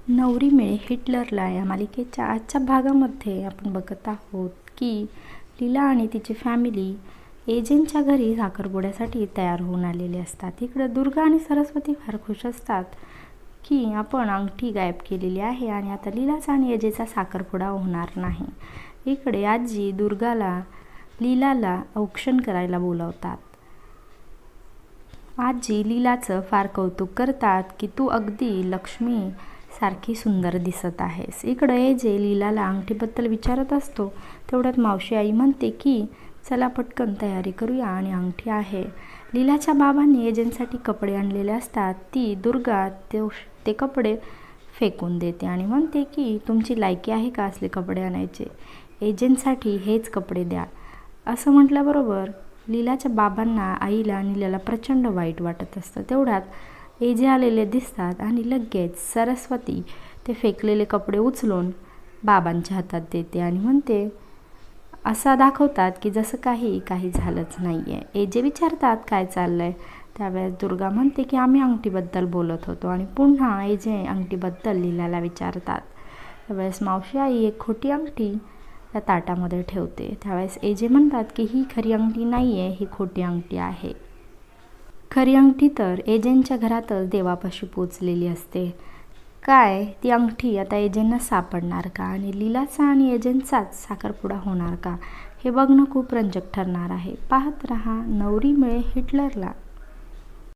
नवरी मिळे हिटलरला या मालिकेच्या आजच्या भागामध्ये आपण बघत आहोत की लीला आणि तिची फॅमिली एजंटच्या घरी साखरपुड्यासाठी तयार होऊन आलेले असतात। इकडं दुर्गा आणि सरस्वती फार खुश असतात की आपण अंगठी गायब केलेली आहे आणि आता लीलाचा आणि एजेचा साखरपुडा होणार नाही। इकडे आजी दुर्गाला लीलाला औक्षण करायला बोलवतात। आजी लीलाचं फार कौतुक करतात की तू अगदी लक्ष्मी सारखी सुंदर दिसत आहेस। इकडे एजे लीलाला अंगठीबद्दल विचारत असतो, तेवढ्यात मावशी आई म्हणते की चला पटकन तयारी करूया आणि अंगठी आहे। लीलाच्या बाबांनी एजंटसाठी कपडे आणलेले असतात। ती दुर्गा ते कपडे फेकून देते आणि म्हणते की तुमची लायकी आहे का असले कपडे आणायचे, एजंटसाठी हेच कपडे द्या। असं म्हटल्याबरोबर लीलाच्या बाबांना, आईला आणि लीलाला प्रचंड वाईट वाटत असतं। तेवढ्यात एजे आलेले दिसतात आणि लगेच सरस्वती ते फेकलेले कपडे उचलून बाबांच्या हातात देते आणि म्हणते, असा दाखवतात की जसं काही झालंच नाही आहे। एजे विचारतात काय चाललंय, त्यावेळेस दुर्गा म्हणते की आम्ही अंगठीबद्दल बोलत होतो आणि पुन्हा एजे अंगठीबद्दल लीलाला विचारतात। त्यावेळेस मावशी आई एक खोटी अंगठी त्या ताटामध्ये ठेवते। त्यावेळेस एजे म्हणतात की ही खरी अंगठी नाही आहे, ही खोटी अंगठी आहे। खरी अंगठी तर एजंटच्या घरातच देवापाशी पोचलेली असते। काय ती अंगठी आता एजंटना सापडणार का आणि लीलाचा आणि एजंटचाच साखरपुडा होणार का, हे बघणं खूप रंजक ठरणार आहे। पाहत रहा नवरी मिळे हिटलरला।